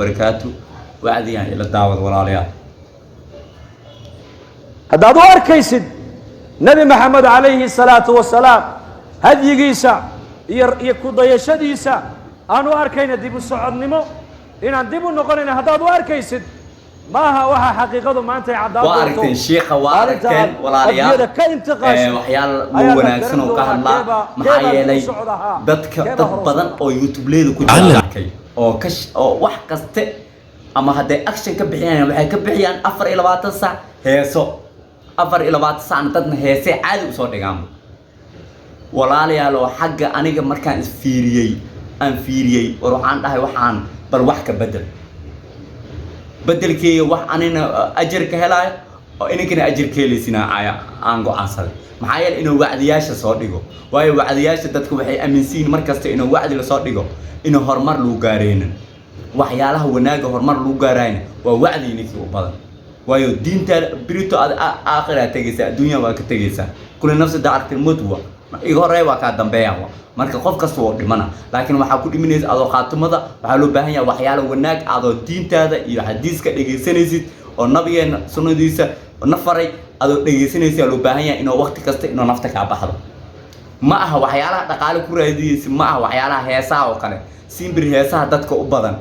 وبركاته وعدي إلى الدعوة والعليا هذا دوار كيسد نبي محمد عليه الصلاة والسلام هذه جيسا يكود يشديسا أنا أركينا ديبو الصعد نمو إن ديبو نقولنا هذا دوار كيسد ما هو حقيقة ما أنت عداد وأركتين شيخ وأركتين والعليا وحيال مو وناكسن وكهلا محايلي دد بدن أو يوتيوب ليدو كجاركي أو كش أو واحد كست أما هذا أكشن كبحيان وحي كبحيان أفر إلى 20 ساعة هيسو أفر إلى 20 ساعة نتدنا هيسي عادي وصوت جامو والعليا لو حاجة أنا مركان فيريي وروحان ده وحان بل وحكة بدل كي وح أنا أجر كهلاي أو إنك أنا أجر كيلي سنا عيا عنقو عصر محايل إنه وعدياش صادقه وهي وعدياش تدخل وحي أمنسين مركز إنه وعد لصادقه إنه هرمر لوجارين وحياله وناجه هرمر لوجارين ووعد إنك وبدن وهي الدين بريتو آخر تجلسه الدنيا وكتجلسه كل نفس دعك الموتوا إيجار وكادم بيعه marka qof kasta oo dhimana laakiin waxa ku dhiminaysa adoo qaatumada waxa loo baahan yahay waxyaalo wanaag adoo diintaada iyo xadiiska dhageysanaysid oo nabigeena sunnadiisa nafaray adoo dhageysanaysid loo baahan yahay inuu waqti kasta inuu nafta ka baxdo ma aha waxyaalaha dhaqaale ku raadiyay ma aha waxyaalaha heesaha oo kale simbir heesaha dadka u badan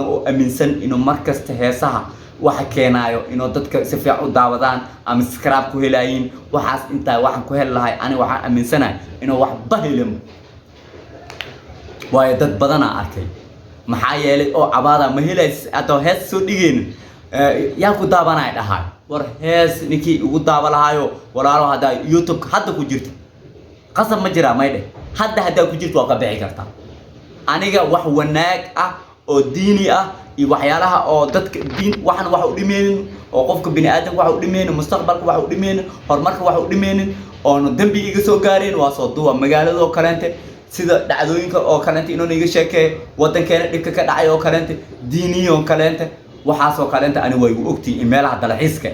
oo aaminsan inuu markasta heesaha waxa keenayo inuu dadka si fiican u daawadaan ama subscribe ku helaayeen waxaas inta waxan ku helahay ani waxa aaminsanahay inuu wax bahilim way dad badan arkay maxaa yeelay oo cabaada ma helays ato hees soo dhigeen yaa ku daabanay dhahay war hees ninkii ugu daabalahayo walaalo hada YouTube hadda ku jirto qasab ma jira maydhe hadda ku jirto waa ka bixi kartaa aniga wax wanaag ah oo diini ah iyo waxyaalaha oo dadka diin waxan wax u dhimeen oo qofka bini aadamka wax u dhimeen mustaqbalka wax u dhimeen horumarka wax u dhimeen oo dambi iga soo gaareen waa soo duwa magaalada oo kaleente sida dhacdooyinka oo kaleente inuu iga sheekay wadankeena dhibka ka dhacay oo kaleente diiniyo kaleente waxaas oo kaleente ani way u ogtii emailada dalxiiska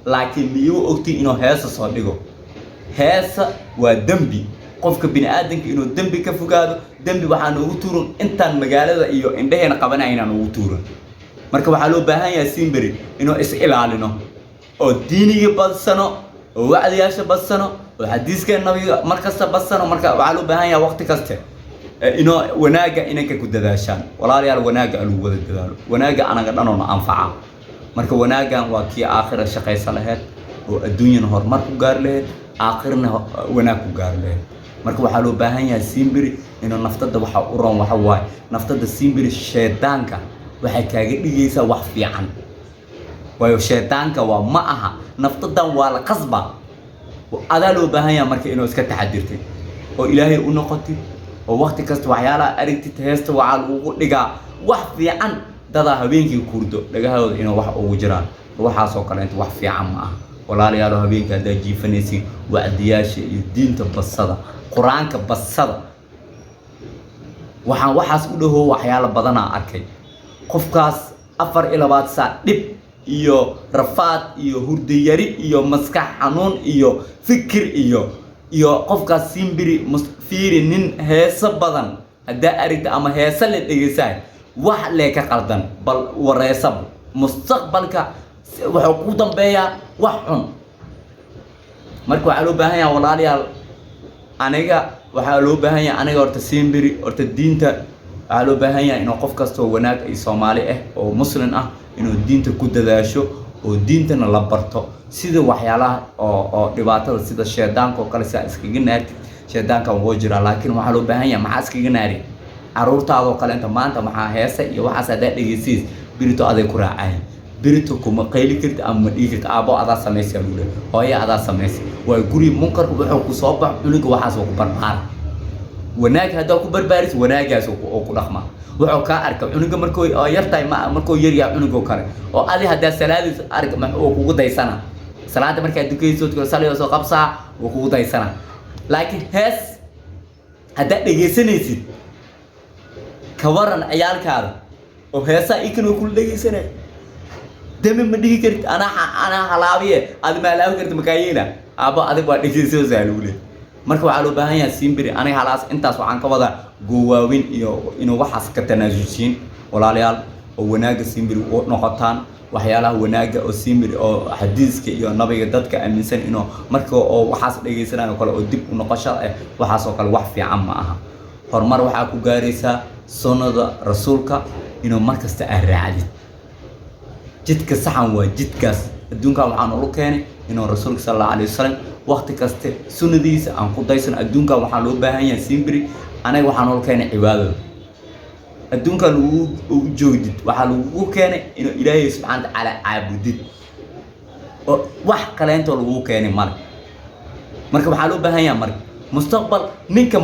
laakiin miyu ogtii inuu heesa soo dhigo heesa waa dambi qofka bini aadamka inuu dambi ka fogaado dambi waxaan ugu tuuran intaan magaalada iyo indhaheena qabanayna ugu tuuran marka waxa loo baahan yahay simbiri inuu is ilaalino oo diiniga badsano oo wacdiyaasha badsano oo xadiiska nabiga markasta badsano marka waxa loo baahan yahay waqti kasta inuu wanaaga inanka ku dadaashaan walaalayaal wanaaga alu wada dadaalo wanaaga anaga dhanoona anfaca marka wanaagan waa kii aakhira shaqaysa lahayd oo adduunyada horumar ku gaar lahayd aakhirna wanaag ku gaar lahayd marka waxa loo baahan yahay simbiri inuu naftada waxa u roon waxa waay naftada simbiri sheedaanka waxa kaaga dhigaysa wax fiican waayo sheedaanka waa ma aha naftadan waa la qasba adaa loo baahan yahay marka inuu iska taxadirtay oo ilaahay u noqotay oo waqti kasta waxyaalaha aragtid heesta waxa lagu dhigaa wax fiican dada habeenkii kurdo dhagahooda inuu wax ugu jiraan waxaas oo kale inta wax fiican ma aha walaalayaal habeenkii hada jiifanaysi wacdiyaasha iyo diinta basada quraanka basada waxaas u dhaho waxyaalo badan aan arkay qofkaas 24 saac dib iyo rafaad iyo hurdiyari iyo maskax xanuun iyo fikir iyo qofkaas simbiri fiiri nin heesa badan hada aragta ama heesa la dhigaysay wax leeka qaldan bal wareesab mustaqbalka waxa ku dambeeya wax xun marka waxa loo baahan yahay walaalayaal aniga waxa loo baahan yahay aniga horta simbiri horta diinta waxa loo baahan yahay inuu qof kasto wanaag ay Soomaali ah oo muslim ah inuu diinta ku dadaasho oo diintana la barto sida waxyaalaha oo dhibaatada sida sheedaanka oo kale iskaga naartid sheedaanka wuu jira laakiin waxa loo baahan yahay maxaa iskaga naari caruurtaada oo kale inta maanta maxaa heesa iyo waxaas aad dhageysiis birito aday ku raacay birito kuma qayli kartid ama dhiigta aabo adaa sameysay lule hooyo adaa sameysay waa guri munkar wuxuu ku soo bax cunuga waxaas oo ku barbaar wanaag hada ku barbaaris wanaagaas oo ku dhaqma wuxuu ka arka cunuga markuu yartay markuu yar yahay cunuga kale oo adi hada salaadis arag ma oo kugu daysana salaada marka dukayso salaada soo qabsa oo kugu daysana laakiin hees hada dhageysanaysid ka waran ciyaalkaada oo heesa ikano ku dhageysanay dami ma dhigi kartid ana halaabiye aad ma laaw kartid makaayina aba adig waa dhageyso zaalule marka waxa loo baahan yahay simbiri aniga halaas intaas waxaan ka wada goowaawin iyo inuu waxaas ka tanaasulsiin walaalayaal oo wanaaga simbiri u noqotaan waxyaalaha wanaaga oo simbiri oo xadiiska iyo nabiga dadka aaminsan inuu marka oo waxaas dhageysanaan kale oo dib u noqosho waxaas oo kale wax fiican ma aha horumar waxa ku gaaraysaa sunnada rasuulka inuu markasta ay raacdid jidka saxan waa jidkaas adduunka waxaan ugu keenay inuu rasuulka sallallahu alayhi wasallam waqti kasta sunnadiisa aan ku daysan adduunka waxaan loo baahan yahay simbiri anaga waxaan ugu keenay cibaadada adduunka lagu joogdid waxaa lagu keenay inuu ilaahay subxaanahu wa ta'aala caabudid oo wax kale inta lagu keenay marka waxaa loo baahan yahay marka mustaqbal ninka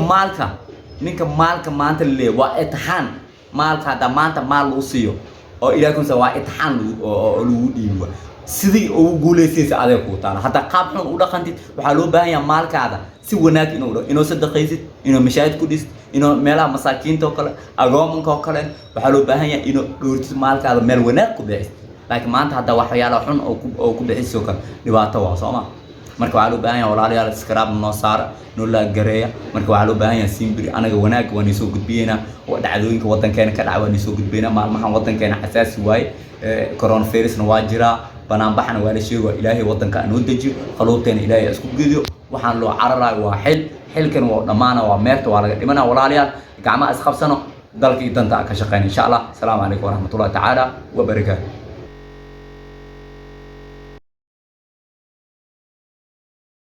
maalka maanta leeyahay waa imtixaan maalka hada maanta maal lagu siiyo oo ilaahay kunsa waa imtixaan lagu dhiibo sidii ugu guuleysaysa adeeg ku taala hada qaab xun u dhaqantid waxaa loo baahan yahay maalkaada si wanaag inuu sadaqaysid inuu mashaahid ku dhist inuu meelaha masaakiinta oo kale agoomanka oo kale waxaa loo baahan yahay inuu dhowrtid maalkaada meel wanaag ku bixisid laakiin maanta hada waxyaalo xun oo ku bixiso kale dhibaato waa Soomaa marka waxaa loo baahan yahay walaalayaal subscribe noo saar noo la gareeya marka waxaa loo baahan yahay simbiri anaga wanaag waan soo gudbiyeenaa oo dhacdooyinka wadankeena ka dhacay waan soo gudbiyeenaa maalmahan wadankeena xasaasi waay coronavirusna waa jiraa banaan baxna waa la sheego ilaahay wadanka aan u dajiyo qaluubteena ilaahay isku gidiyo waxaan loo cararay waa xilkan waa dhamaana waa meerta waa laga dhimanaa walaalayaal gacmaha is qabsano dalkii danta ka shaqeyn insha Allah. Assalamu alaykum wa rahmatullahi ta'ala wa barakatuh.